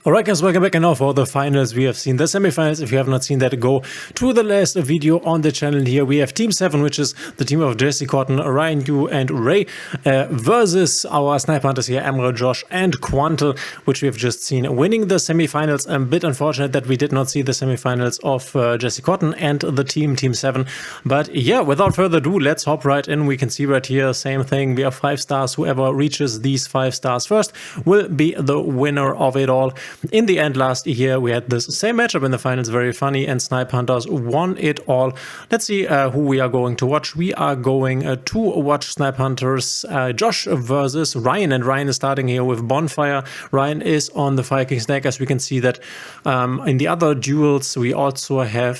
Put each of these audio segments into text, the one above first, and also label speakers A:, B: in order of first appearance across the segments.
A: Alright guys, welcome back, and now for the finals. We have seen the semifinals. If you have not seen that, go to the last video on the channel. Here we have Team 7, which is the team of Jesse, Kotton, Ryan, Yu and Ray, versus our Snipehunters here, Emre, Josh and Quantel, which we have just seen winning the semifinals. A bit unfortunate that we did not see the semifinals of Jesse, Kotton and the Team 7. But yeah, without further ado, let's hop right in. We can see right here, same thing. We have 5 stars. Whoever reaches these 5 stars first will be the winner of it all. In the end, last year we had this same matchup in the finals, very funny, and Snipehunters won it all. Let's see who we are going to watch. We are going to watch Snipehunters, Josh versus Ryan, and Ryan is starting here with Bonfire. Ryan is on the Fire King Snake, as we can see that in the other duels we also have,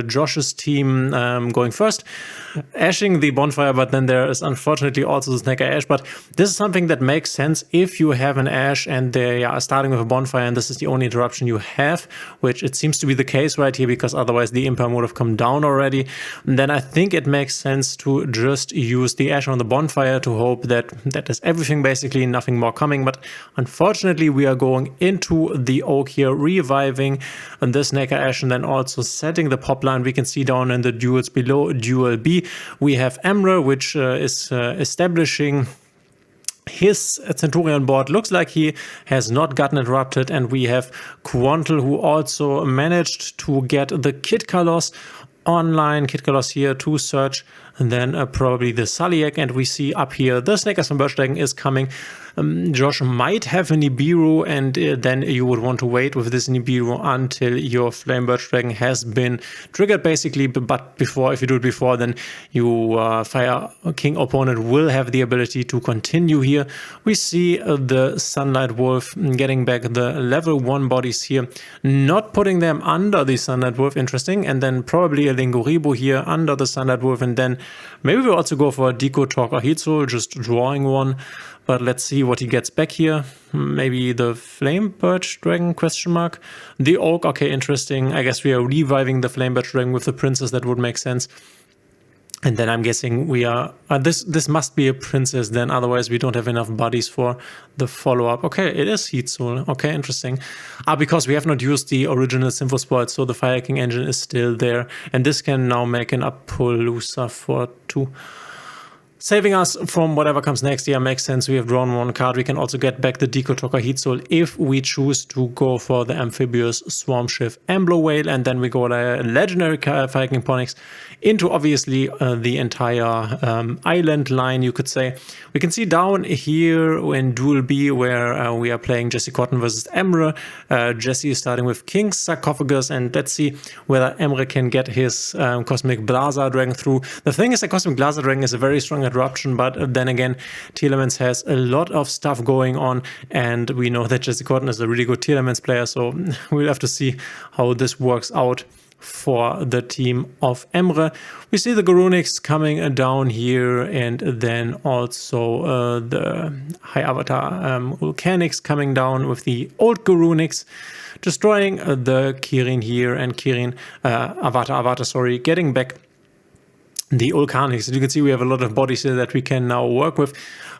A: Josh's team going first, ashing the Bonfire, but then there is unfortunately also the Snaker Ash. But this is something that makes sense if you have an Ash and they are starting with a Bonfire and this is the only interruption you have, which it seems to be the case right here, because otherwise the Imper would have come down already. And then I think it makes sense to just use the Ash on the Bonfire to hope that that is everything, basically nothing more coming. But unfortunately we are going into the Oak here, reviving the Snaker Ash and then also setting the pop line. We can see down in the duels below, Duel B, we have Emre, which is establishing his Centurion board. Looks like he has not gotten interrupted, and we have Quantel, who also managed to get the Kid Kalos online. Kid Kalos here to search, and then probably the Saliak, and we see up here the Snakers from Bergsteigen is coming. Josh might have a Nibiru, and then you would want to wait with this Nibiru until your Flame Bergsteigen has been triggered, basically. But before, if you do it before, then your Fire King opponent will have the ability to continue here. We see the Sunlight Wolf getting back the level 1 bodies here, not putting them under the Sunlight Wolf, interesting, and then probably a Linguribu here under the Sunlight Wolf, and then maybe we'll also go for a Deco Talk or Hitsu, just drawing one. But let's see what he gets back here. Maybe the Flame Birch Dragon, question mark. The Oak, okay, interesting. I guess we are reviving the Flame Birch Dragon with the Princess. That would make sense. And then I'm guessing we are... this must be a Princess then, otherwise we don't have enough bodies for the follow-up. Okay, it is Heatsoul. Okay, interesting. Because we have not used the original Symphosport, so the Fire King engine is still there. And this can now make an Appaloosa for 2. Saving us from whatever comes next. Yeah, makes sense. We have drawn 1 card. We can also get back the Deco Talker Heatsoul if we choose to go for the Amphibious Swarm Shift Amblo Whale, and then we go Legendary Fire King Ponix into obviously the entire island line, you could say. We can see down here in Duel B where we are playing Jesse, Kotton versus Emre. Jesse is starting with King's Sarcophagus, and let's see whether Emre can get his Cosmic Blazer Dragon through. The thing is, the Cosmic Blazer Dragon is a very strong interruption, but then again, Telements has a lot of stuff going on, and we know that Jesse Kotton is a really good Telements player, so we'll have to see how this works out for the team of Emre. We see the Garunix coming down here, and then also the High Avatar Volcanics coming down with the old Garunix, destroying the Kirin here, and Kirin, Avatar, sorry, getting back the Volcanics. As you can see, we have a lot of bodies here that we can now work with.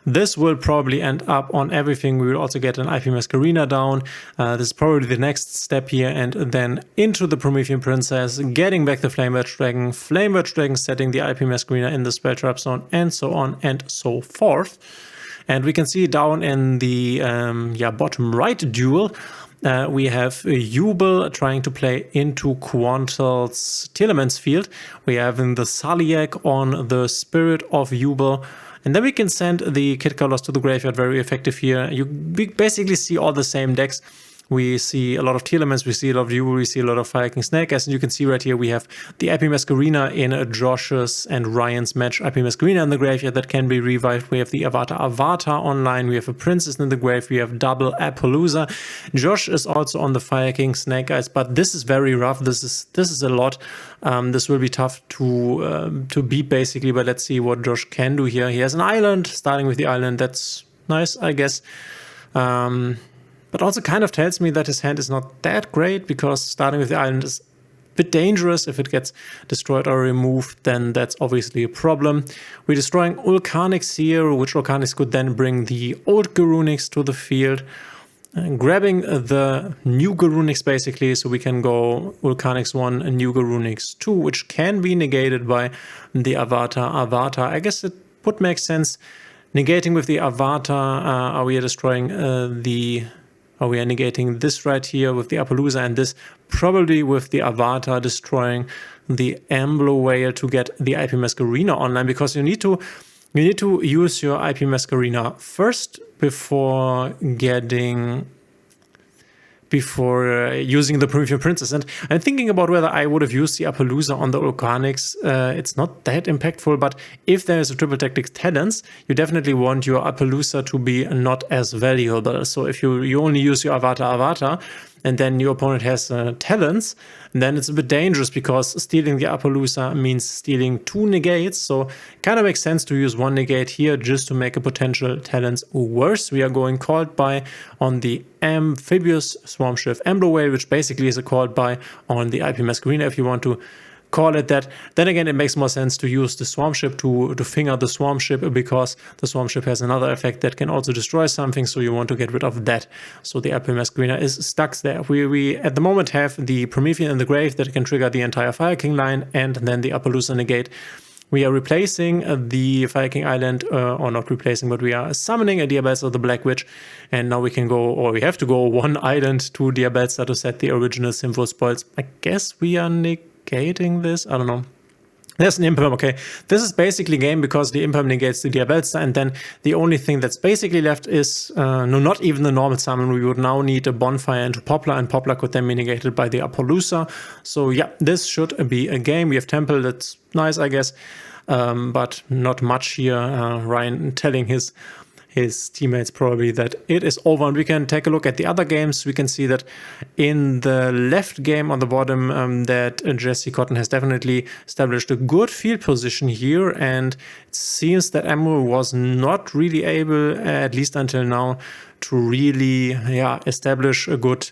A: This will probably end up on everything. We will also get an IP Masquerina down. This is probably the next step here, and then into the Promethean Princess, getting back the Flame Birch Dragon, setting the IP Masquerina in the spell trap zone, and so on and so forth. And we can see down in the bottom right duel, we have Jubel trying to play into Quantel's Telements field. We have the Saliak on the Spirit of Jubel. And then we can send the Kid Kalos to the graveyard, very effective here. We basically see all the same decks. We see a lot of Telements, we see a lot of Jubel, we see a lot of Fire King Snake. As you can see right here, we have the IP Masquerina in Josh's and Ryan's match. IP Masquerina in the graveyard that can be revived. We have the Avatar online. We have a Princess in the grave. We have double Appaloosa. Josh is also on the Fire King Snake Eyes, but this is very rough. This is a lot. This will be tough to beat, basically, but let's see what Josh can do here. He has an island, starting with the island. That's nice, I guess. But also kind of tells me that his hand is not that great, because starting with the island is a bit dangerous. If it gets destroyed or removed, then that's obviously a problem. We're destroying Volcanics here, which Volcanics could then bring the old Garunix to the field. grabbing the new Garunix basically, so we can go Volcanix 1 and new Garunix 2, which can be negated by the Avatar. I guess it would make sense negating with the Avatar. Are we destroying we are negating this right here with the Appaloosa, and this probably with the Avatar destroying the Amblo Whale to get the IP Masquerina online, because you need to use your IP Masquerina first before using the Promethean Princess. And I'm thinking about whether I would have used the Appaloosa on the Volcanix. It's not that impactful, but if there is a triple tactics talents, you definitely want your Appaloosa to be not as valuable. So if you only use your Avatar, and then your opponent has talents, then it's a bit dangerous, because stealing the Appaloosa means stealing 2 negates. So kind of makes sense to use 1 negate here just to make a potential talents worse. We are going called by on the Amphibious Swarm Ship Amblo Whale, which basically is a called by on the IP Masquerina, if you want to call it that. Then again, it makes more sense to use the Swarm Ship to finger the Swarm Ship, because the Swarm Ship has another effect that can also destroy something, so you want to get rid of that. So the IP Masquerina is stuck there. We at the moment have the Promethean in the grave that can trigger the entire Fire King line, and then the Appaloosa negate. We are replacing the Fire King Island, or not replacing, but we are summoning a Diabelza the Black Witch, and now we can go, or we have to go 1 island to Diabelza to set the original Sympho spoils. I guess we are negating this, I don't know. There's an Imperm, okay. This is basically game, because the Imperm negates the Diabelza, and then the only thing that's basically left is, no, not even the normal summon. We would now need a Bonfire into Poplar, and Poplar could then be negated by the Appaloosa. So yeah, this should be a game. We have Temple, that's nice, I guess, but not much here. Ryan telling his teammates probably that it is over. And we can take a look at the other games. We can see that in the left game on the bottom that Jesse Kotton has definitely established a good field position here, and it seems that Amro was not really able, at least until now, to really establish a good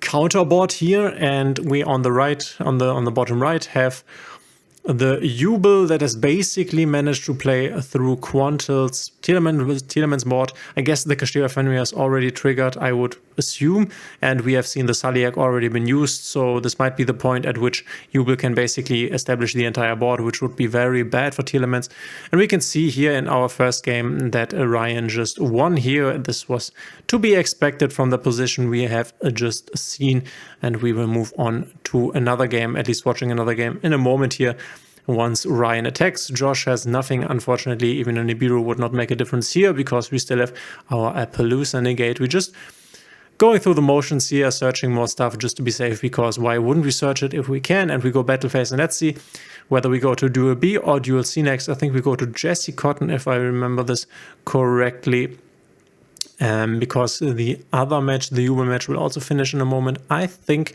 A: counterboard here. And we on the right, on the bottom right, have the Jubel that has basically managed to play through Quantil's Telemans board. I guess the Kashtira Fenrir is already triggered, I would assume, and we have seen the Saliak already been used, so this might be the point at which Jubel can basically establish the entire board, which would be very bad for Telemans. And we can see here in our first game that Ryan just won here. This was to be expected from the position we have just seen, and we will move on to another game, at least watching another game in a moment here. Once Ryan attacks, Josh has nothing, unfortunately. Even a Nibiru would not make a difference here, because we still have our Appaloosa negate. We just going through the motions here, searching more stuff just to be safe, because why wouldn't we search it if we can? And we go battle phase, and let's see whether we go to Duel B or Duel C next. I think we go to Jesse Kotton, if I remember this correctly, because the other match, the Jubel match, will also finish in a moment, I think.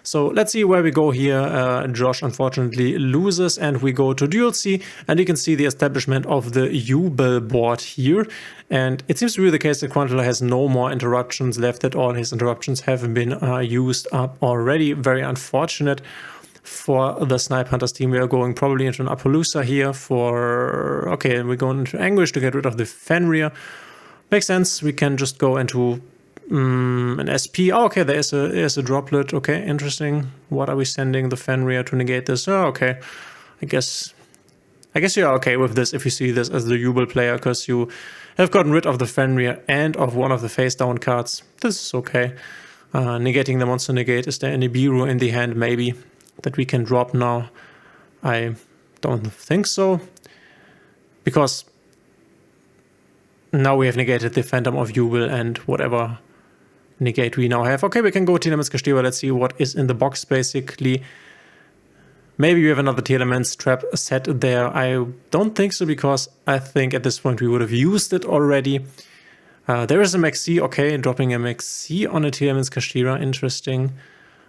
A: So let's see where we go here. Josh unfortunately loses, and we go to Duel C, and you can see the establishment of the Jubel board here. And it seems to be the case that Quantilla has no more interruptions left, that all his interruptions have been used up already. Very unfortunate for the Snipehunters team. We are going probably into an Appaloosa here for... Okay, we're going into Anguish to get rid of the Fenrir. Makes sense. We can just go into... an SP. Oh, okay, there's a droplet. Okay, interesting. What are we sending the Fenrir to negate this? Oh, okay. I guess you're okay with this if you see this as the Jubel player, because you have gotten rid of the Fenrir and of one of the face down cards. This is okay. Negating the monster negate. Is there any Nibiru in the hand maybe that we can drop now? I don't think so, because now we have negated the Phantom of Jubel and whatever negate we now have. Okay, we can go Telemans Kashtira. Let's see what is in the box basically. Maybe we have another Telemans trap set there. I don't think so, because I think at this point we would have used it already. There is a Maxi. Okay, dropping a Maxi on a Telemans Kashtira. Interesting.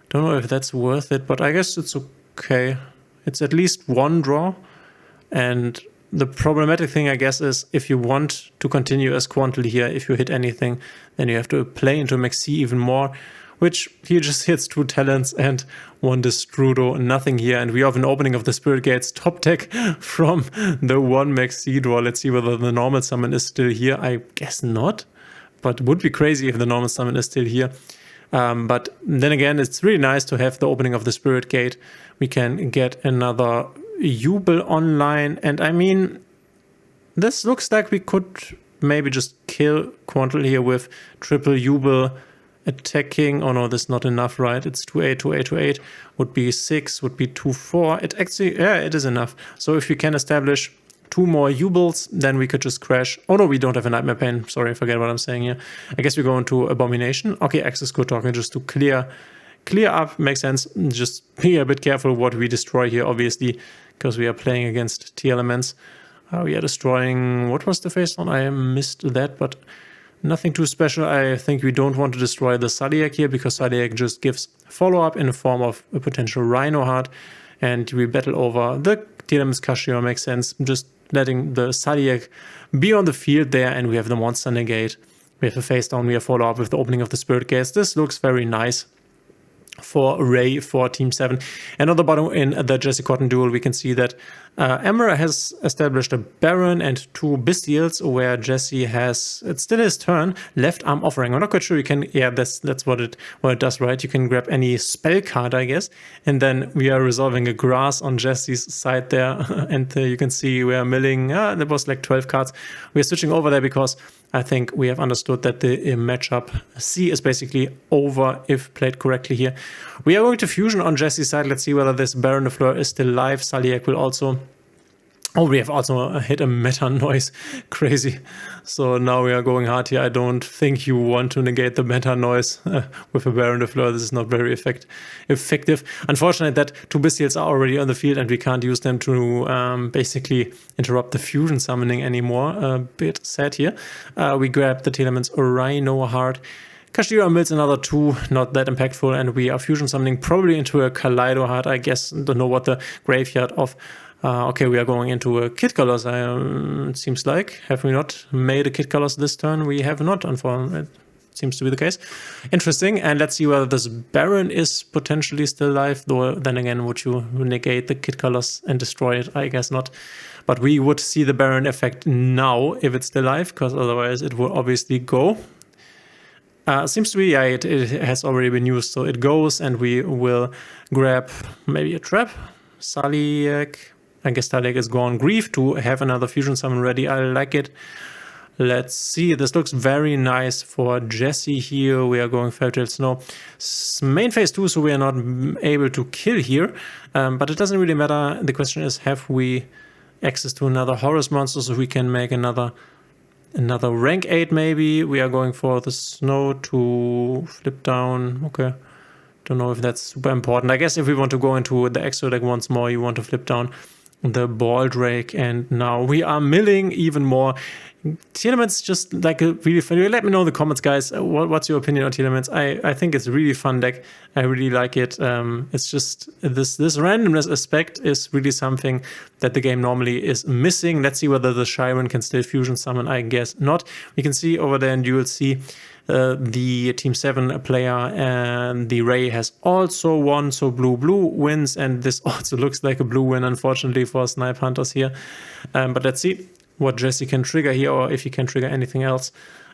A: Don't know if that's worth it, but I guess it's okay. It's at least one draw, and the problematic thing, I guess, is if you want to continue as Quantil here, if you hit anything, then you have to play into Maxi even more, which he just hits 2 talents and 1 Destrudo, nothing here. And we have an opening of the Spirit Gates top deck from the 1 Maxi draw. Let's see whether the normal summon is still here. I guess not, but it would be crazy if the normal summon is still here. But then again, it's really nice to have the opening of the Spirit Gate. We can get another Jubel online, and I mean, this looks like we could maybe just kill Quantal here with triple Jubel attacking. Oh no, that's not enough, right? It's 2-8, 2-8, 2-8. Would be 6, would be 2-4. It actually, yeah, it is enough. So if we can establish 2 more Jubels, then we could just crash. Oh no, we don't have a Nightmare Pain. Sorry, I forget what I'm saying here. I guess we go into Abomination. Okay, Access Code Token just to clear up. Makes sense. Just be a bit careful what we destroy here, obviously, because we are playing against T-Elements. We are destroying... What was the face on? I missed that, but nothing too special. I think we don't want to destroy the Zodiac here, because Zodiac just gives follow-up in the form of a potential Rhino Heart, and we battle over the T-Elements Kashiwa. Makes sense. Just letting the Zodiac be on the field there, and we have the Monster Negate. We have a face down, we have follow-up with the opening of the Spirit Gates. This looks very nice for Ray for Team 7. And on the bottom in the Jesse Kotton duel, we can see that Emra has established a Baron and 2 Bestials, where Jesse has, it's still his turn, left arm offering. I'm not quite sure you can, yeah, that's what it does, right? You can grab any spell card, I guess, and then we are resolving a grass on Jesse's side there, and you can see we are milling, there was like 12 cards. We are switching over there because I think we have understood that the matchup C is basically over if played correctly here. We are going to fusion on Jesse's side. Let's see whether this Baron de Fleur is still live. Zodiac will also... Oh, we have also hit a meta noise. Crazy. So now we are going hard here. I don't think you want to negate the meta noise with a Baron de Fleur. This is not very effective. Unfortunately, that 2 Bestials are already on the field and we can't use them to basically interrupt the fusion summoning anymore. A bit sad here. We grab the T-Elements Rhino Heart. Kashiwa mills another 2, not that impactful, and we are fusion summoning probably into a Kaleido Heart. I guess, don't know what the graveyard of... okay, we are going into a Kid Colors, it seems like. Have we not made a Kid Colors this turn? We have not, unfortunately. It seems to be the case. Interesting, and let's see whether this Baron is potentially still alive, though then again, would you negate the Kid Colors and destroy it? I guess not. But we would see the Baron effect now if it's still alive, because otherwise it will obviously go. Seems to be, yeah, it has already been used, so it goes, and we will grab maybe a trap. Zodiac. I guess Zodiac is gone. Grief to have another fusion summon ready. I like it. Let's see. This looks very nice for Jesse here. We are going Fairytale Snow. Main phase 2, so we are not able to kill here. But it doesn't really matter. The question is, have we access to another Horus monster so we can make another rank 8 maybe? We are going for the Snow to flip down. Okay. Don't know if that's super important. I guess if we want to go into the extra deck once more, you want to flip down the Baldrake, and now we are milling even more. T-Elements just like a really fun. Let me know in the comments, guys. What's your opinion on T-Elements? I think it's a really fun deck. I really like it. It's just this randomness aspect is really something that the game normally is missing. Let's see whether the Shiren can still fusion summon. I guess not. We can see over there in Duel C, the Team 7 player and the Ray has also won, so blue wins, and this also looks like a blue win, unfortunately, for Snipehunters here. But let's see what Jesse can trigger here, or if he can trigger anything else.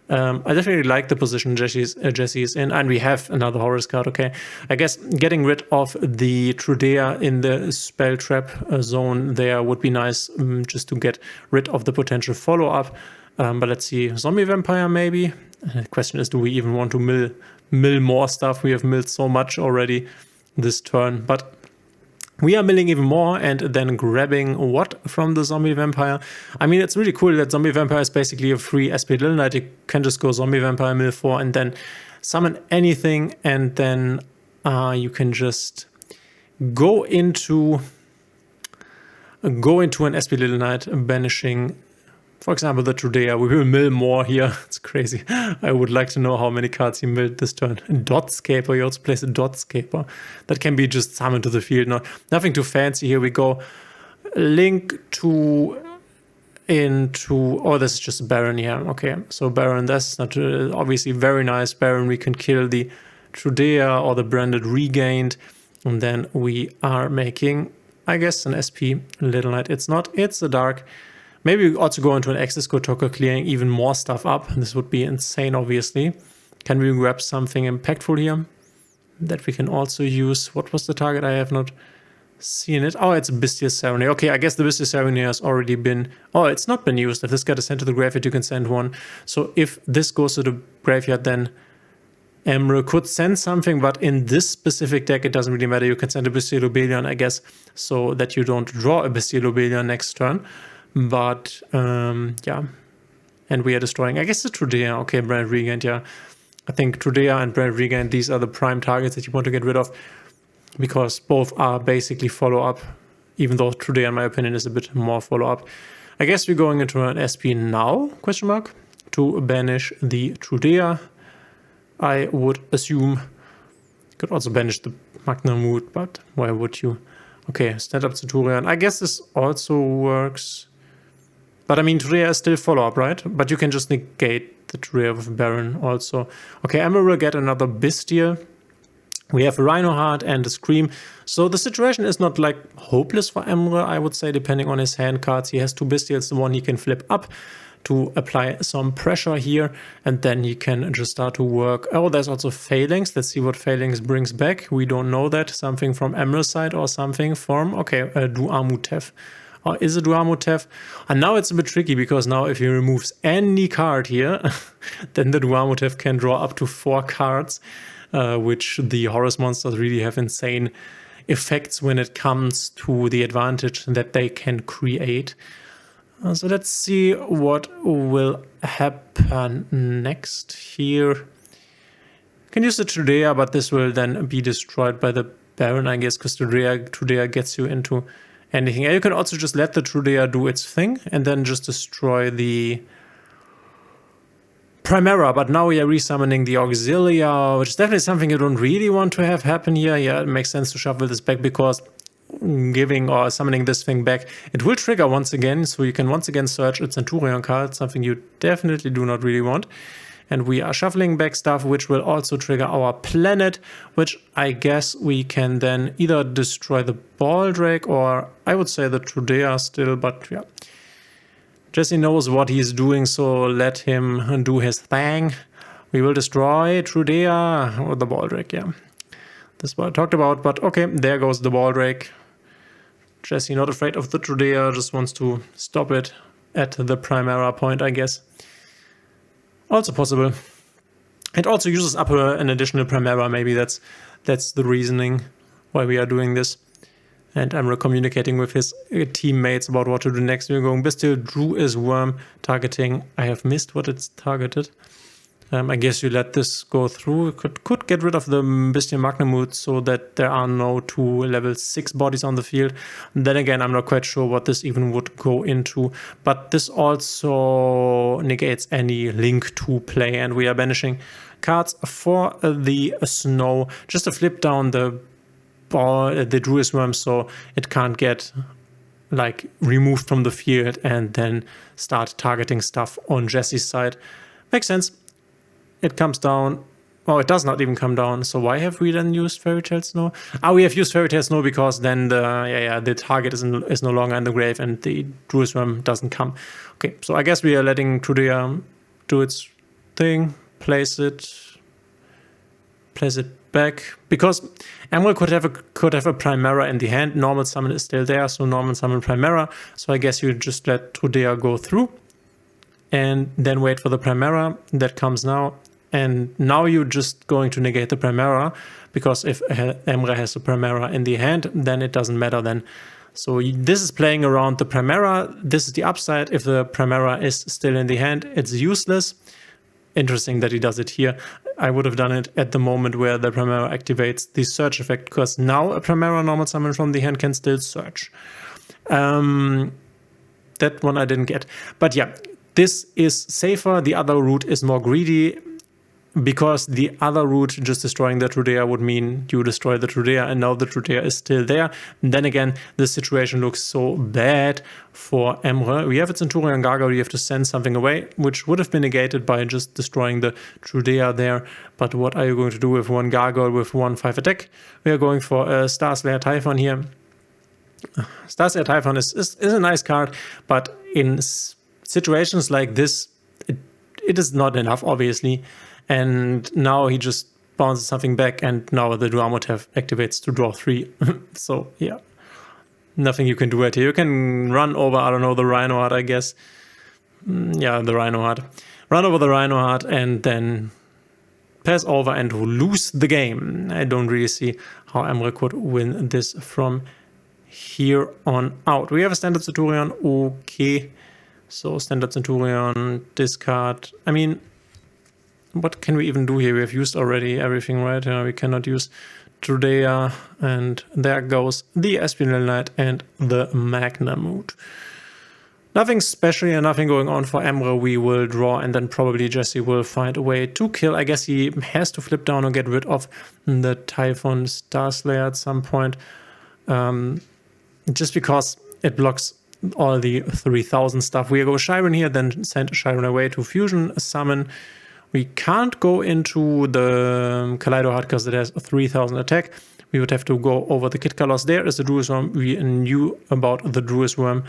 A: I definitely like the position Jesse is in, and we have another Horus card. Okay, I guess getting rid of the Trudea in the spell trap zone there would be nice, just to get rid of the potential follow-up. But let's see, Zombie Vampire maybe. The question is, do we even want to mill more stuff? We have milled so much already this turn, but we are milling even more and then grabbing what from the Zombie Vampire? I mean, it's really cool that Zombie Vampire is basically a free SP Little Knight. You can just go Zombie Vampire, mill 4, and then summon anything, and then you can just go into an SP Little Knight, banishing, for example, the Trudea. We will mill more here. It's crazy. I would like to know how many cards he milled this turn. Dotscaper. He also plays a Dotscaper. That can be just summoned to the field. Nothing too fancy. Here we go. Link into... Oh, this is just Baron here. Okay, so Baron, that's not obviously very nice. Baron, we can kill the Trudea or the Branded Regained. And then we are making, I guess, an SP Little Knight. It's not. It's a Dark. Maybe we also go into an Axis Kotoka clearing even more stuff up. This would be insane, obviously. Can we grab something impactful here that we can also use? What was the target? I have not seen it. Oh, it's a Bestial Serenade. Okay, I guess the Bestial Serenade has already been... Oh, it's not been used. If this got sent to the graveyard, you can send one. So if this goes to the graveyard, then Emre could send something, but in this specific deck, it doesn't really matter. You can send a Bestial Lobelion, I guess, so that you don't draw a Bestial Lobelion next turn. But, yeah. And we are destroying, I guess, the Trudea. Okay, Brand Regent, yeah. I think Trudea and Brand Regent, these are the prime targets that you want to get rid of, because both are basically follow-up, even though Trudea, in my opinion, is a bit more follow-up. I guess we're going into an SP now, question mark, to banish the Trudea. I would assume you could also banish the Magnamut, but why would you? Okay, stand up Centurion. I guess this also works. But I mean, Trudea is still follow-up, right? But you can just negate the Trudea with Baron also. Okay, Emma will get another Bestial. We have a Rhino Heart and a Scream. So the situation is not like hopeless for Emre, I would say, depending on his hand cards. He has two Bestials, the one he can flip up to apply some pressure here, and then he can just start to work. Oh, there's also Phalanx. Let's see what Phalanx brings back. We don't know that. Something from Emre's side or something from, okay, Duamutef. Or is it Duamutef? And now it's a bit tricky, because now if he removes any card here, then the Duamutef can draw up to 4 cards, which the Horus monsters really have insane effects when it comes to the advantage that they can create. So let's see what will happen next here. Can use the Trudea, but this will then be destroyed by the Baron, I guess, because Trudea gets you into anything. And you can also just let the Trudea do its thing and then just destroy the Primera. But now we are resummoning the Auxilia, which is definitely something you don't really want to have happen here. Yeah, it makes sense to shuffle this back, because giving or summoning this thing back, it will trigger once again, so you can once again search a Centurion card, something you definitely do not really want. And we are shuffling back stuff, which will also trigger our planet, which I guess we can then either destroy the Baldrake, or I would say the Trudea still, but yeah. Jesse knows what he's doing, so let him do his thing. We will destroy Trudea, or the Baldrake, yeah. That's what I talked about, but okay, there goes the Baldrake. Jesse not afraid of the Trudea, just wants to stop it at the Primera point, I guess. Also possible. It also uses up an additional Primera, maybe that's the reasoning why we are doing this. And I'm communicating with his teammates about what to do next. We're going Bestial, Drew is Worm, targeting. I have missed what it's targeted. I guess you let this go through. Could get rid of the Bestial Magnamut so that there are no 2 level 6 bodies on the field. And then again, I'm not quite sure what this even would go into. But this also negates any link to play. And we are banishing cards for the snow, just to flip down the Druid's Worm so it can't get like removed from the field and then start targeting stuff on Jesse's side. Makes sense. It comes down. Oh, it does not even come down. So why have we then used Fairy Tail Snow? Ah, we have used Fairy Tail Snow because then the target is no longer in the grave and the Druid's Worm doesn't come. Okay, so I guess we are letting Trudea do its thing, place it back, because Emerald could have a Primera in the hand. Normal summon is still there, so normal summon Primera. So I guess you just let Trudea go through and then wait for the Primera that comes now. And now you're just going to negate the Primera, because if Emre has a Primera in the hand, then it doesn't matter then. So this is playing around the Primera. This is the upside. If the Primera is still in the hand, it's useless. Interesting that he does it here. I would have done it at the moment where the Primera activates the search effect, because now a Primera normal summon from the hand can still search. That one I didn't get. But yeah, this is safer. The other route is more greedy, because the other route, just destroying the Trudea, would mean you destroy the Trudea, and now the Trudea is still there. And then again, the situation looks so bad for Emre. We have a Centurion Gargoyle, you have to send something away, which would have been negated by just destroying the Trudea there. But what are you going to do with one Gargoyle with 1/5 attack? We are going for a Star Slayer Typhon here. Starslayer Typhon is a nice card, but in situations like this, it is not enough, obviously. And now he just bounces something back, and now the Duamotev activates to draw 3. So, yeah. Nothing you can do right here. You can run over, I don't know, the Rhinoheart, I guess. Yeah, the Rhinoheart. Run over the Rhinoheart and then pass over and lose the game. I don't really see how Emre could win this from here on out. We have a Standard Centurion, okay. So Standard Centurion, discard. I mean, what can we even do here? We have used already everything, right? We cannot use Trudea, and there goes the Espinel Knight and the Magnamut. Nothing special and nothing going on for Emre. We will draw, and then probably Jesse will find a way to kill. I guess he has to flip down or get rid of the Typhon Starslayer at some point. Just because it blocks all the 3000 stuff. We go Chiron here, then send Chiron away to Fusion Summon. We can't go into the Kaleido Heart because it has 3000 attack. We would have to go over the Kit Kalos. There is the Druid Worm. We knew about the Druid Worm.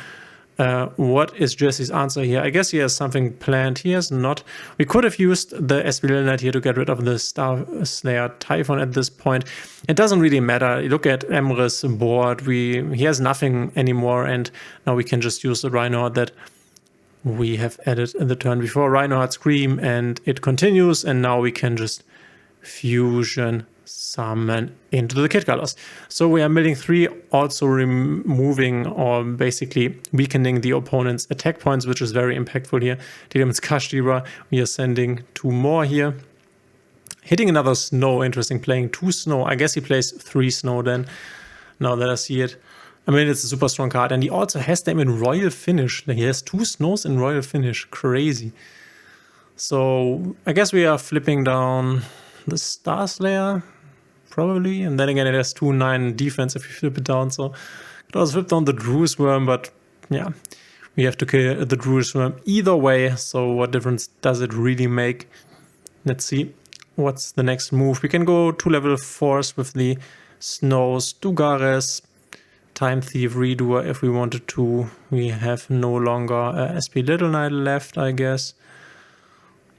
A: What is Jesse's answer here? I guess he has something planned. He has not. We could have used the Espinel Knight here to get rid of the Starslayer Typhon at this point. It doesn't really matter. You look at Emre's board. He has nothing anymore, and now we can just use the Rhinoheart that we have added in the turn before. Rhinoheart Scream, and it continues, and now we can just Fusion Summon into the Kit Kalos. So we are milling 3, also removing or basically weakening the opponent's attack points, which is very impactful here. Demon's Kashtira, we are sending 2 more here. Hitting another Snow, interesting, playing 2 Snow. I guess he plays 3 Snow then, now that I see it. I mean, it's a super strong card, and he also has them in Royal Finish. He has 2 Snows in Royal Finish. Crazy. So I guess we are flipping down the Starslayer, probably. And then again, it has 2/9 defense if you flip it down. So could also flip down the Druid Worm, but yeah, we have to kill the Druid Worm either way. So what difference does it really make? Let's see. What's the next move? We can go 2 level 4s with the Snows, Dugares, Time Thief, Redoer if we wanted to. We have no longer SP Little Knight left, I guess.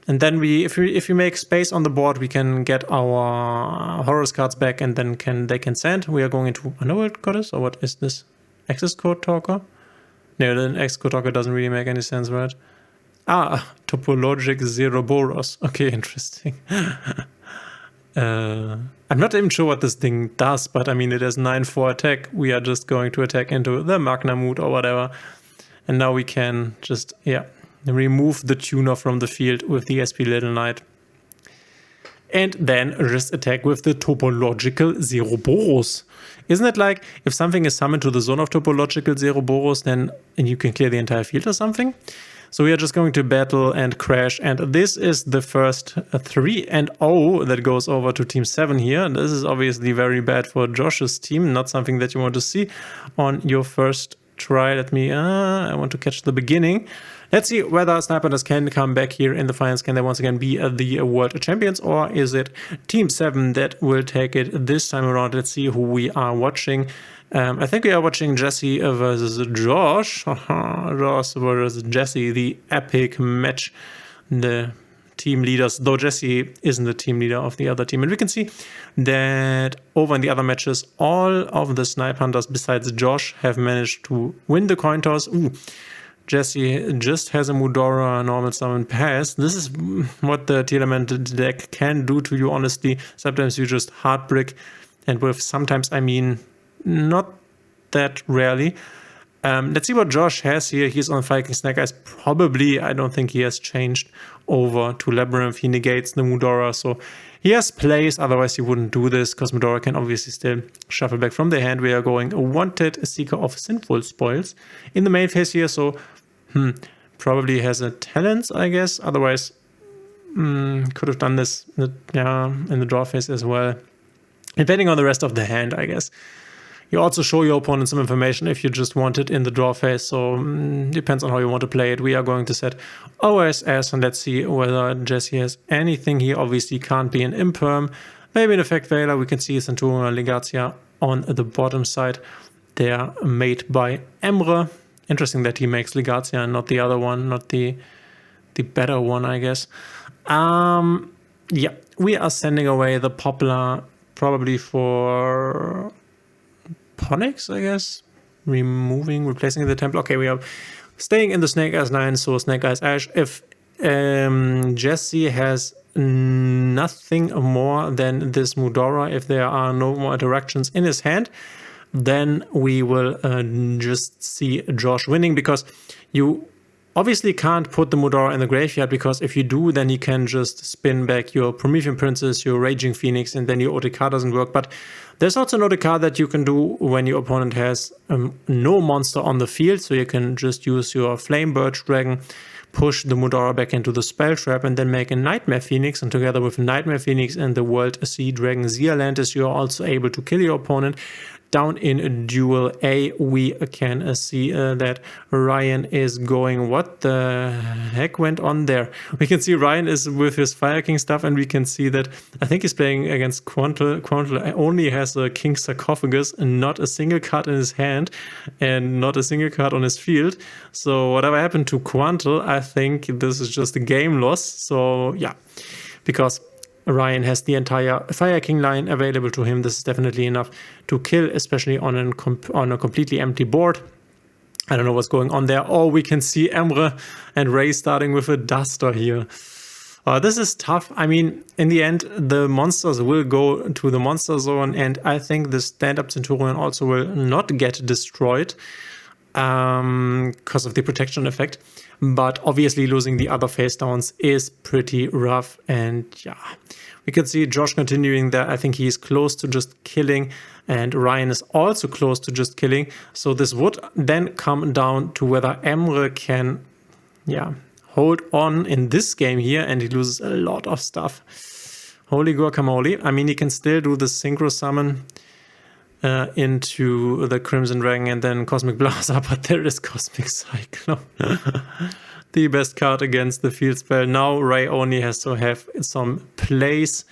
A: And then if we make space on the board, we can get our Horus cards back, and then they can send. We are going into Underworld Goddess, or what is this? Access Code Talker? No, the Access Code Talker doesn't really make any sense, right? Ah, Topologic Zeroboros. Okay, interesting. I'm not even sure what this thing does, but I mean, it has 9/4 attack. We are just going to attack into the Magnamut or whatever. And now we can just, yeah, remove the tuner from the field with the SP Little Knight. And then just attack with the Topological Zeroboros. Isn't it like if something is summoned to the zone of Topological Zeroboros, then you can clear the entire field or something? So we are just going to battle and crash, and this is the first 3-0 that goes over to Team 7 here. This is obviously very bad for Josh's team, not something that you want to see on your first try. Let me, I want to catch the beginning. Let's see whether Snipehunters can come back here in the finals. Can they once again be the world champions, or is it Team 7 that will take it this time around? Let's see who we are watching. I think we are watching Jesse versus Josh. Josh versus Jesse, the epic match. The team leaders, though Jesse isn't the team leader of the other team. And we can see that over in the other matches, all of the Snipehunters besides Josh have managed to win the coin toss. Ooh, Jesse just has a Mudora normal summon pass. This is what the Telement deck can do to you, honestly. Sometimes you just heartbreak, and with sometimes I mean not that rarely. Let's see what Josh has here. He's on Viking Snack Eyes. Probably, I don't think he has changed over to Labyrinth. He negates the Mudora, so he has plays. Otherwise, he wouldn't do this, because Mudora can obviously still shuffle back from the hand. We are going a Wanted Seeker of Sinful Spoils in the main phase here, so probably has a Talents, I guess. Otherwise, could have done this in the draw phase as well. Depending on the rest of the hand, I guess. You also show your opponent some information if you just want it in the draw phase, so depends on how you want to play it. We are going to set OSS, and let's see whether Jesse has anything here. Obviously can't be an Imperm, maybe an Effect Veiler. We can see Centurion Legatia on the bottom side there made by Emre. Interesting that he makes Legacia and not the other one, not the better one, I guess. Yeah, we are sending away the Poplar probably for Ponyx, I guess. Replacing the Temple. Okay, we are staying in the Snake Eyes 9, so Snake Eyes Ash. If Jesse has nothing more than this Mudora, if there are no more interactions in his hand, then we will just see Josh winning, because you obviously can't put the Mudora in the graveyard, because if you do, then he can just spin back your Promethean Princess, your Raging Phoenix, and then your OTK doesn't work. But there's also an OTK that you can do when your opponent has no monster on the field, so you can just use your Flame Birch Dragon, push the Mudora back into the Spell Trap, and then make a Nightmare Phoenix, and together with Nightmare Phoenix and the World Sea Dragon Zealantis, you are also able to kill your opponent. Down in Duel A, we can see that Ryan is going, what the heck went on there? We can see Ryan is with his Fire King stuff, and we can see that I think he's playing against Quantle. Quantle only has a King Sarcophagus and not a single card in his hand and not a single card on his field. So whatever happened to Quantle, I think this is just a game loss. So yeah, because Ryan has the entire Fire King line available to him. This is definitely enough to kill, especially on a completely empty board. I don't know what's going on there. Or we can see Emre and Ray starting with a Duster here. This is tough. I mean, in the end, the monsters will go to the monster zone, and I think the stand-up Centurion also will not get destroyed because of the protection effect. But obviously losing the other face downs is pretty rough, and yeah, we can see Josh continuing there. I think he's close to just killing, and Ryan is also close to just killing. So this would then come down to whether Emre can, yeah, hold on in this game here, and he loses a lot of stuff. Holy guacamole. I mean, he can still do the Synchro Summon into the Crimson Dragon and then Cosmic Blaster, but there is Cosmic Cyclone. The best card against the field spell. Now Ray only has to have some plays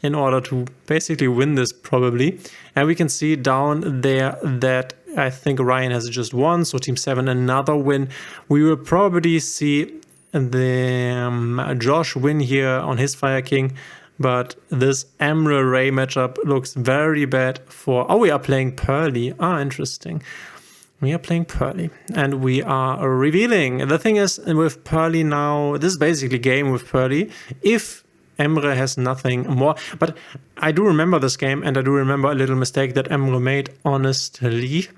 A: in order to basically win this probably. And we can see down there that I think Ryan has just won, so Team 7 another win. We will probably see the Josh win here on his Fire King. But this Emre Ray matchup looks very bad for... Oh, we are playing Pearly. Ah, interesting. We are playing Pearly. And we are revealing. The thing is, with Pearly now... This is basically game with Pearly. If Emre has nothing more... But I do remember this game, and I do remember a little mistake that Emre made, honestly.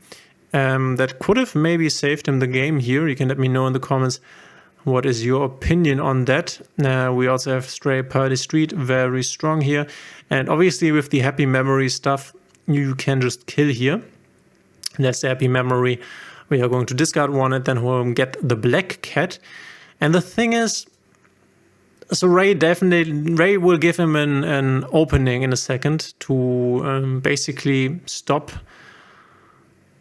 A: That could have maybe saved him the game here. You can let me know in the comments. What is your opinion on that? We also have Stray Pearly Street, very strong here. And obviously with the Happy Memory stuff, you can just kill here. That's the Happy Memory. We are going to discard one and then we'll get the Black Cat. And the thing is, so Ray will give him an opening in a second to basically stop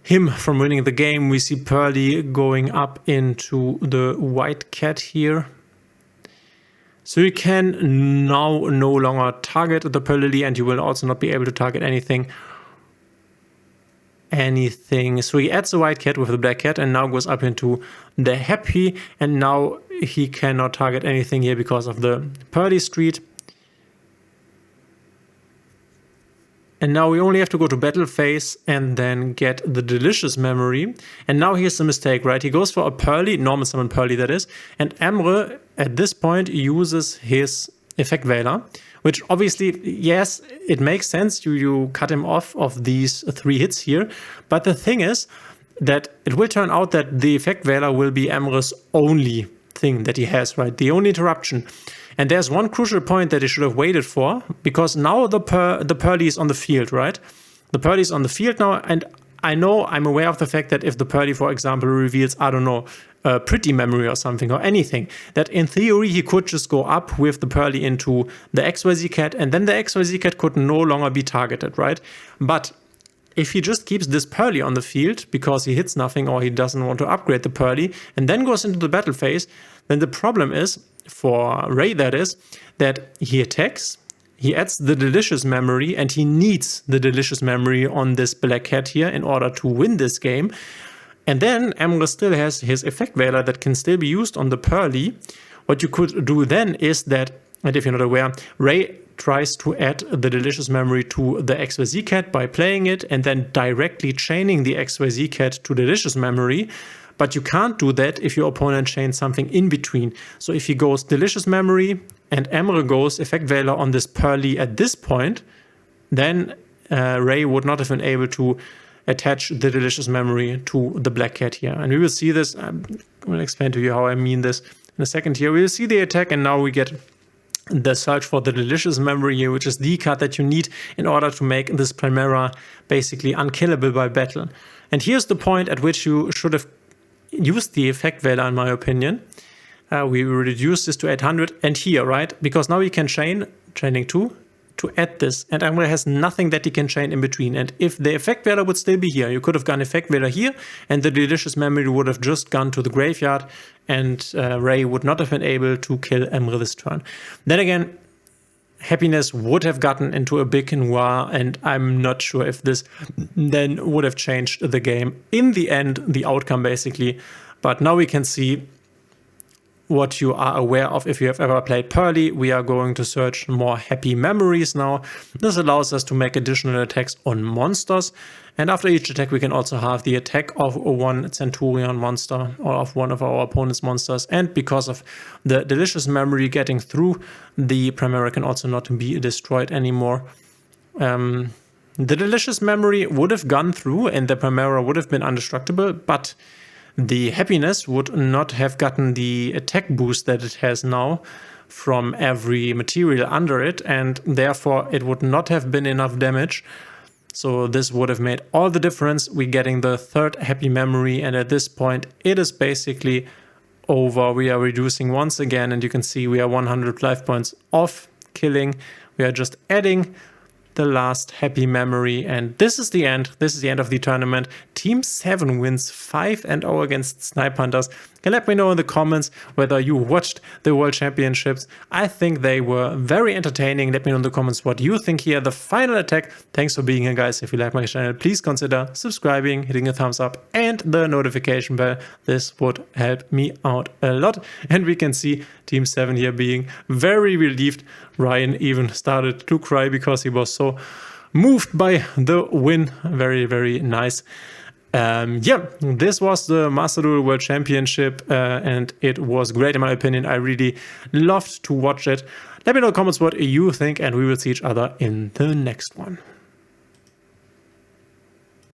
A: him from winning the game. We see Pearly going up into the White Cat here. So you can now no longer target the Pearly, and you will also not be able to target anything. So he adds the White Cat with the Black Cat and now goes up into the Happy, and now he cannot target anything here because of the Pearly Street. And now we only have to go to battle phase and then get the Delicious Memory. And now here's the mistake, right? He goes for a Pearly, normal summon Pearly that is. And Emre at this point uses his Effect Veiler, which obviously, yes, it makes sense. You cut him off of these 3 hits here. But the thing is that it will turn out that the Effect Veiler will be Emre's only thing that he has, right? The only interruption. And there's one crucial point that he should have waited for, because now the Pearly is on the field, right? The Pearly is on the field now, and I'm aware of the fact that if the Pearly, for example, reveals, I don't know, a Pretty Memory or something or anything, that in theory he could just go up with the Pearly into the XYZ Cat, and then the XYZ Cat could no longer be targeted, right? But if he just keeps this Pearly on the field because he hits nothing or he doesn't want to upgrade the Pearly and then goes into the battle phase, then the problem is, for Ray that is, that he attacks, he adds the delicious memory, and he needs the delicious memory on this black cat here in order to win this game. And then Emre still has his effect veiler that can still be used on the Pearly. What you could do then is that, and if you're not aware, Ray tries to add the delicious memory to the XYZ cat by playing it and then directly chaining the XYZ cat to delicious memory. But you can't do that if your opponent chains something in between. So if he goes delicious memory and Emre goes effect veiler on this Pearly at this point, then Ray would not have been able to attach the delicious memory to the black cat here. And we will see this. I'm going to explain to you how I mean this in a second here. We will see the attack, and now we get the search for the delicious memory here, which is the card that you need in order to make this Primera basically unkillable by battle. And here's the point at which you should have used the effect veiler, in my opinion. We reduce this to 800, and here, right? Because now we can chaining 2 to add this, and Emre has nothing that he can chain in between. And if the effect veiler would still be here, you could have gone effect veiler here, and the delicious memory would have just gone to the graveyard, and Ray would not have been able to kill Emre this turn. Then again, Happiness would have gotten into a big noir, and I'm not sure if this then would have changed the game. In the end, the outcome basically. But now we can see what you are aware of if you have ever played Pearly. We are going to search more happy memories now. This allows us to make additional attacks on monsters. And after each attack, we can also have the attack of one Centurion monster or of one of our opponent's monsters. And because of the delicious memory getting through, the Primera can also not be destroyed anymore. The delicious memory would have gone through and the Primera would have been indestructible, but the Happiness would not have gotten the attack boost that it has now from every material under it, and therefore it would not have been enough damage. So this would have made all the difference. We're getting the third happy memory, and at this point it is basically over. We are reducing once again, and you can see we are 100 life points off killing. We are just adding the last happy memory, and this is the end. This is the end of the tournament. Team 7 wins 5-0 against Snipehunters. Can let me know in the comments whether you watched the World Championships. I think they were very entertaining. Let me know in the comments what you think here. The final attack. Thanks for being here, guys. If you like my channel, please consider subscribing, hitting a thumbs up and the notification bell. This would help me out a lot. And we can see Team 7 here being very relieved. Ryan even started to cry because he was so moved by the win. Very, very nice. Yeah, this was the Master Duel World Championship, and it was great in my opinion. I really loved to watch it. Let me know in the comments what you think, and we will see each other in the next one.